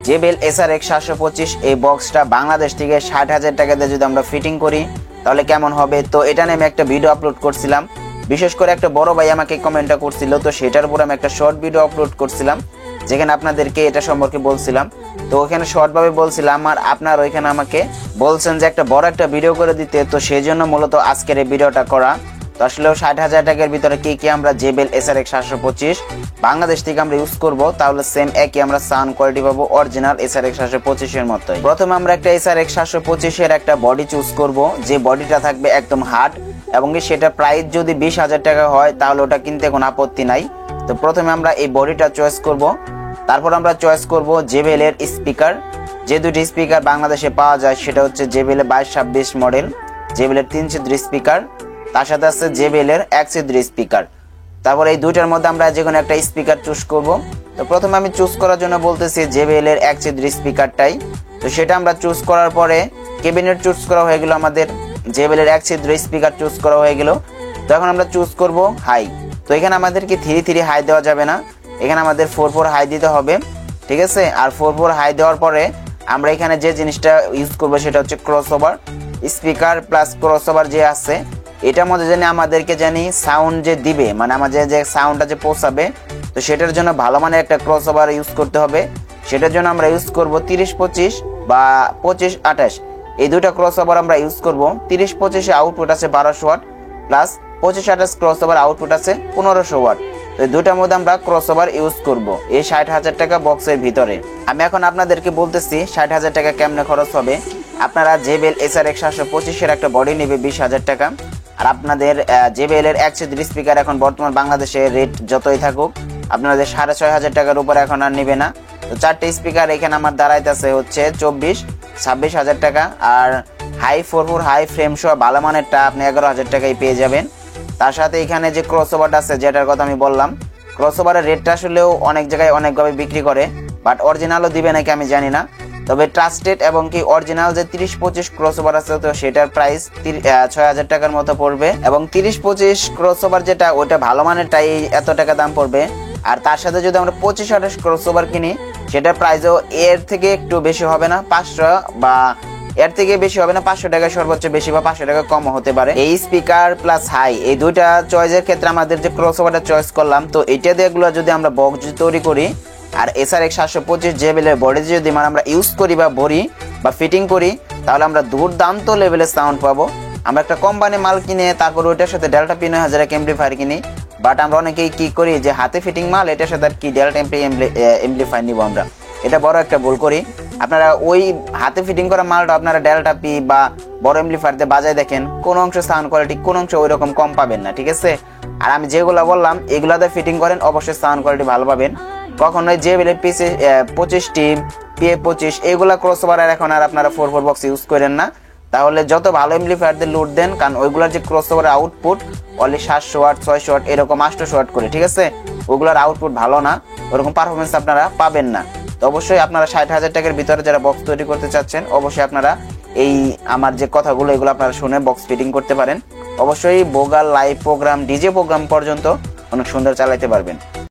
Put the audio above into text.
JBL SRX 725 এই বক্সটা বাংলাদেশ থেকে 60,000 টাকা দিয়ে যদি আমরা ফিটিং করি তাহলে কেমন হবে। তো এটা নিয়ে আমি একটা ভিডিও আপলোড করছিলাম, বিশেষ করে একটা বড় ভাই আমাকে কমেন্টটা করছিল, তো সেটার উপর আমি একটা শর্ট ভিডিও আপলোড করছিলাম যেখানে আপনাদেরকে এটা সম্পর্কে বলছিলাম। তো ওখানে শর্টভাবে বলছিলাম আর আপনারা ওইখানে আমাকে বলছেন যে একটা বড় একটা ভিডিও করে দিতে, তো সেই জন্য মূলত আজকের এই ভিডিওটা করা। তো আসলেও 60,000 টাকার ভিতরে কি আমরা JBL SRX 725 বাংলাদেশ থেকে আমরা ইউজ করব, তাহলে সেম একই আমরা সাউন্ড কোয়ালিটি পাবো অরিজিনাল SRX 725 এর মতোই। প্রথমে আমরা একটা SRX 725 এর একটা বডি চুজ করব, যে বডিটা থাকবে একদম হার্ড এবং সেটা প্রাইস যদি 20,000 টাকা হয় তাহলে ওটা কিনতে কোনো আপত্তি নাই। তো প্রথমে আমরা এই বডিটা চয়েস করব, তারপর আমরা চয়েস করব JBL এর স্পিকার। যে দুটি স্পিকার বাংলাদেশে পাওয়া যায় সেটা হচ্ছে JBL এর 2226 মডেল, JBL এর 3 ছিদ্র স্পিকার, তার সাথে আছে JBL এর 1 ছিদ্র স্পিকার। তারপর এই দুইটার মধ্যে আমরা যে কোনো একটা স্পিকার চুজ করব। তো প্রথমে আমি চুজ করার জন্য বলতেছি JBL এর 1 ছিদ্র স্পিকারটাই। তো সেটা আমরা চুজ করার পরে ক্যাবিনেট চুজ করা হয়ে গেল, আমাদের JBL এর 1 ছিদ্র স্পিকার চুজ করা হয়ে গেল। তো এখন আমরা চুজ করব হাই। তো এখানে আমাদেরকে 3 হাই দেওয়া যাবে না, এখানে আমাদের 4 হাই দিতে হবে, ঠিক আছে। আর 4 হাই দেওয়ার পরে আমরা এখানে যে জিনিসটা ইউজ করব সেটা হচ্ছে ক্রসওভার স্পিকার প্লাস ক্রসওভার যে আছে এটার মধ্যে জানি আমাদেরকে জানি সাউন্ড যে দিবে, মানে আমাদের যে সাউন্ডটা যে পৌঁছাবে, তো সেটার জন্য ভালো মানের একটা ক্রসওভার ইউজ করতে হবে। সেটার জন্য আমরা ইউজ করব 30-25 বা 25-28 এই দুইটা ক্রসওভার আমরা ইউজ করব। 30-25 এ আউটপুট আছে 1200 ওয়াট প্লাস 25-28 ক্রসওভার আউটপুট আছে 1500 ওয়াট। তো এই দুইটার মধ্যে আমরা ক্রসওভার ইউজ করব এই 60,000 টাকা বক্সের ভিতরে। আমি এখন আপনাদেরকে বলতেছি 60,000 টাকা কেমনে খরচ হবে। আপনারা JBL SRX 725 এর একটা বডি নেবে 20,000 টাকা, আর আপনাদের JBL এর 1 ছিদ্র স্পিকার এখন বর্তমান বাংলাদেশে রেট যতই থাকুক আপনাদের 6,500 টাকার উপর এখন আর নেবে না। তো 4টে স্পিকার এখানে আমার দাঁড়াইতেছে হচ্ছে 24-26,000 টাকা, আর হাই 4 হাই ফ্রেম সহ ভালো মানেরটা আপনি 11,000 টাকায় পেয়ে যাবেন। তার সাথে এখানে যে ক্রসওভারটা আছে যেটার কথা আমি বললাম, ক্রসওভারের রেটটা আসলেও অনেক জায়গায় অনেকভাবে বিক্রি করে, বাট অরিজিনালও দিবে নাকি আমি জানি না। তবে ট্রাস্টেড এবং কি অরিজিনাল যে 30-25 ক্রসওভার আছে তো সেটার প্রাইস 6,000 টাকার মতো পড়বে, এবং 30-25 ক্রসওভার যেটা ওটা ভালো মানেরটাই এত টাকা দাম পড়বে। আর তার সাথে যদি আমরা 25-28 ক্রসওভার কিনি সেটার প্রাইসও এর থেকে একটু বেশি হবে না, 500 বা এর থেকে বেশি হবে না, 500 টাকা সর্বোচ্চ বেশি বা 500 টাকা কম হতে পারে। এই স্পিকার প্লাস হাই এই দুইটা চয়েসের ক্ষেত্রে আমাদের যে ক্রসওভারটা চয়েস করলাম, তো এটা দিয়ে এগুলো যদি আমরা বক্স তৈরি করি আর SRX 725 JBL এর বডি যদি মানে আমরা ইউজ করি বা ভরি বা ফিটিং করি তাহলে আমরা দুর্দান্ত লেভেলের সাউন্ড পাবো। আমরা একটা কোম্পানি মাল কিনে তারপর ওইটার সাথে ডেল্টা পি 9000 এমপ্লিফায়ার কিনি, বাট আমরা অনেকেই কি করি যে হাতে ফিটিং মাল এটার সাথে আর কি ডেল্টা এমপ্লিফায়ার নিব, আমরা এটা বড় একটা ভুল করি। আপনারা ওই হাতে ফিটিং করা মালটা আপনারা ডেল্টা পি বা বড় এমপ্লিফায়ার দিয়ে বাজায় দেখেন, কোন অংশ সাউন্ড কোয়ালিটি কোন অংশ ওই রকম কম পাবেন না, ঠিক আছে। আর আমি যেগুলো বললাম এগুলাতে ফিটিং করেন অবশ্যই সাউন্ড কোয়ালিটি ভালো পাবেন। কখনোই JBL এর পিসে 25টি PA25 এগুলা ক্রসওভার এখন আর আপনারা 4 বক্স ইউজ করেন না, তাহলে যত ভালো এমপ্লিফায়ার দিয়ে লোড দেন, কারণ ওইগুলোর যে crossover output only 700 watt 600 watt এরকম 800 ওয়াট করে, ঠিক আছে। ওগুলোর আউটপুট ভালো না, ওরকম পারফরমেন্স আপনারা পাবেন না। তো অবশ্যই আপনারা 60,000 টাকার ভিতরে যারা বক্স তৈরি করতে চাচ্ছেন অবশ্যই আপনারা এই আমার যে কথাগুলো এগুলো আপনারা শুনে বক্স ফিটিং করতে পারেন। অবশ্যই vocal live program DJ program পর্যন্ত অনেক সুন্দর চালাইতে পারবেন।